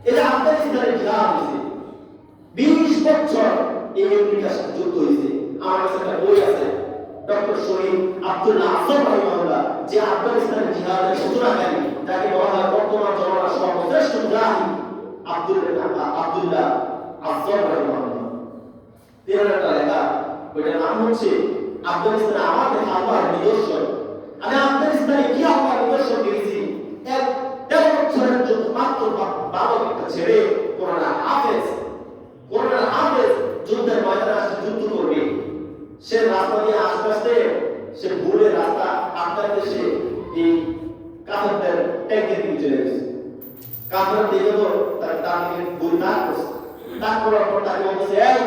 এই যে আফগানিস্তানে জিহাদ হয়েছে 20 বছর এই আমেরিকার সাথে যুদ্ধ হয়েছে। আমার কাছে একটা বই আছে ডক্টর শহীদ আব্দুল্লাহ আজম রাহিমাহুল্লাহ, যে আফগানিস্তানের জিহাদের সূচনাকারী, যাকে বলা হয় বর্তমান জমানার সর্বশ্রেষ্ঠ মুজাহিদ আব্দুল্লাহ আজম রাহিমাহুল্লাহ। তেনার একটা লেখা, ওইটার নাম হচ্ছে আফগানিস্তানে আমার দেখা আল্লাহর নিদর্শন। আমি আফগানিস্তানে কি আল্লাহর নিদর্শন দেখেছি। 13 বছরের যুদ্ধ, মাত্র 12 একটা ছেড়ে কোরআন হাফেজ যুদ্ধের ময়দানে আসে, যুদ্ধ করবে। সে রাস্তা দিয়ে আস্তে আস্তে সে ভুলে রাস্তা আটকাতে সে এই কাফেরদের ট্যাঙ্কের দিকে চলে গেছে। কাফের দেখে তো তার দিকে গুলি তাক করছে। তাক করার পর তাকে বলতেছে, এই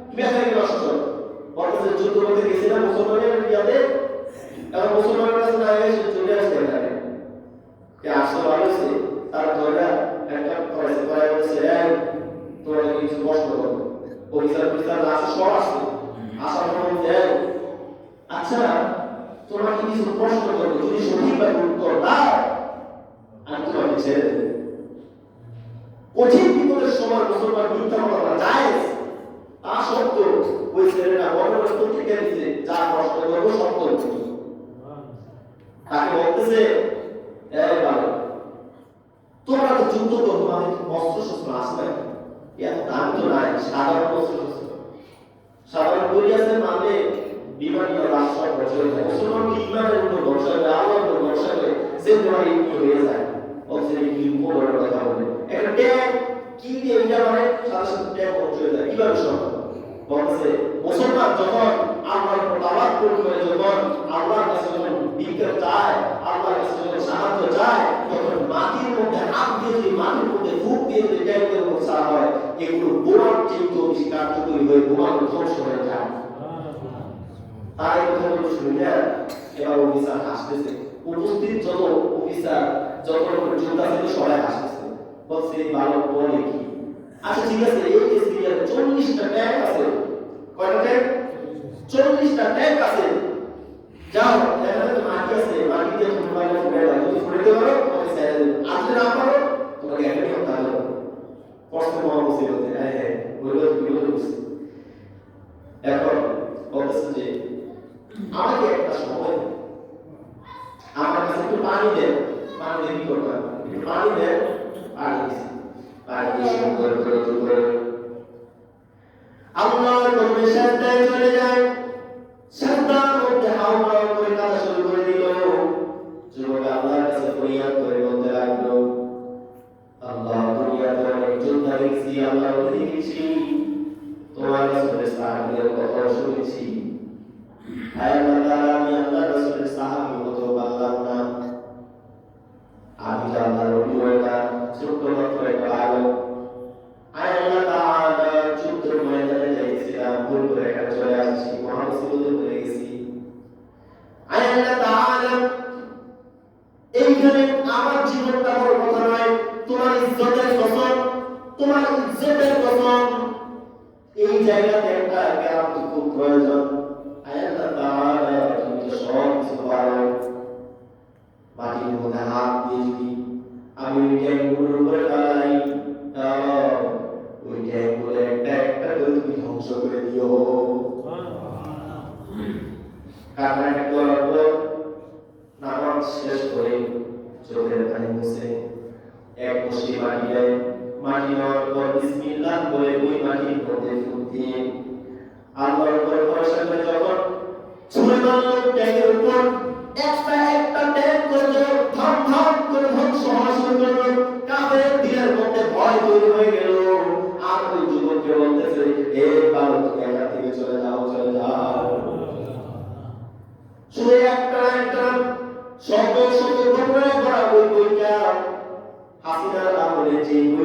তুমি এখানে কি নষ্ট বলতেছে, যুদ্ধ করতে গেছিলাম মুসলমানের ইয়াতে, এখন মুসলমানের কাছে না এসে চলে আসছে এখানে কে আসতে পারছে। তার ধরে একটা করেছে, করে বলছে, এই তোরা কিছু কষ্ট করো। অফিসার আসে, সব আসছে। আসার পর বলছে, আচ্ছা তোমরা কি কিছু প্রশ্ন করবে, যদি সঠিকভাবে উত্তর দাও আমি তোমাকে ছেড়ে দেব। কঠিন বিপদের সময় মুসলমান মিথ্যা বলা জায়েজ, তা সত্ত্বেও ওই ছেলেটা বড় বড় প্রতিজ্ঞা দিচ্ছে, যা প্রশ্ন করবো সত্য তাকে বলতেছে, ভালো তোমরা তো যুদ্ধ করো, তোমাদের অস্ত্র শস্ত্র আসবে এত দাম তো নাই, সাধারণ অস্ত্র শস্ত্র সাধারণ বই আছে, মানে বিমান রাষ্ট্র বছর মুসলমান ইমানের উপর ভরসা করে, আল্লাহর উপর ভরসা করে যে তোমার ইমান হয়ে যায়। বলছে কি বড় কথা বলে একটা ট্যাঙ্ক কি দিয়ে এটা মানে সাথে সাথে ট্যাঙ্ক চলে যায়, কিভাবে সম্ভব? বলছে মুসলমান যখন আল্লাহর উপর তাওয়াক্কুল করে, যখন আল্লাহর কাছে যখন ভিক্ষা চায়, আল্লাহর কাছে যখন সাহায্য চায়, তখন মাটির মধ্যে হাত দিয়ে যদি মাটির মধ্যে ফুঁক দিয়ে যদি ট্যাঙ্কের উপর ছাড়া হয়, এগুলো বোমার চেয়ে বেশি কার্যকরী হয়ে বোমার ধ্বংস হয়ে যায়। তার এই কথাগুলো শুনে এবার অফিসার হাসতেছে, উপস্থিত যত অফিসার যত যোদ্ধা ছিল সবাই হাসতেছে। বলছে বালক বলে কি, আচ্ছা ঠিক আছে, এই যে সিরিয়াল 40টা ট্যাঙ্ক আছে, কয়টা ট্যাঙ্ক? 40টা ট্যাঙ্ক আছে। যাও এখানে তো মাটি আছে, মাটি দিয়ে তুমি বাইরে ফুটে দাও, যদি ফুটে দিতে পারো তোমাকে ছেড়ে দেব, আসলে না পারো তোমাকে এখনই হত্যা করব। কষ্ট মনে বসে বলতে, হ্যাঁ বললো বুঝছি। এখন বলতেছে যে আমাকে একটা সময় আমার কাছে একটু পানি দেন, পানি দিয়ে কি করবো, একটু পানি দেন, পানি দিচ্ছি, পানি দিয়ে শুরু করে আল্লাহর কদমে সাজদায় চলে যায়। সাজদার মধ্যে হাওমাও করে কাঁদা শুরু করে দিল। যুবক আল্লাহর কাছে ফরিয়াদ করে বলতে লাগলো, আল্লাহ দুনিয়াতে অনেক যোদ্ধা দেখছি, আল্লাহ দেখেছি, তোমার রাসূলের সাহাবীদের কথা শুনেছি, হায় আল্লাহ আমি আল্লাহর রাসূলের সাহাবী হতে পারলাম না। আমি আল্লাহর ওলি না, ছোট্ট মাত্র একটা বালক। হায় আল্লাহ তাআলা যুদ্ধের ময়দানে যাইছিলাম, ভুল করে এখানে চলে আসছি, মহামুসিবতে পড়ে গেছি। হায় আল্লাহ তাআলা এইখানে আমার জীবনটা বড় কথা নয়, তোমার ইজ্জতের কসম, তোমার ইজ্জতের কসম, এই জায়গাতে একটা কেরামত খুব প্রয়োজন। হায় আল্লাহ তাআলা তুমি তো সব কিছু পারো, মাটির মধ্যে হাত দিয়ে যদি আমি ওই ট্যাঙ্কগুলোর উপরে ফেলাই, ওই ট্যাঙ্কগুলো একটা একটা করে তুমি ধ্বংস করে দিও। কান্নাটা করার পর নামাজ শেষ করে চোখের পানি মুছে এক মুষ্টি মাটি দেয়, মাটি নেওয়ার পর বিসমিল্লাহ বলে ওই মাটির মধ্যে ফুঁক দিয়ে আল্লাহর উপর ভরসা করে যখন ছুঁড়ে মারল ট্যাঙ্কের উপর, একটা একটা ট্যাঙ্ক করে ধম ধম করে ধ্বংস হওয়া শুরু করলো। কাফের দিলের মধ্যে ভয় তৈরি হয়ে গেল। আর ওই যুবককে বলতেছে, হে বালক তুমি এখান থেকে চলে যাও, চলে যাও। শুধু একটা একটা শত শত ঘটনায় ভরা ওই বইটা হাসিনার আমলে যে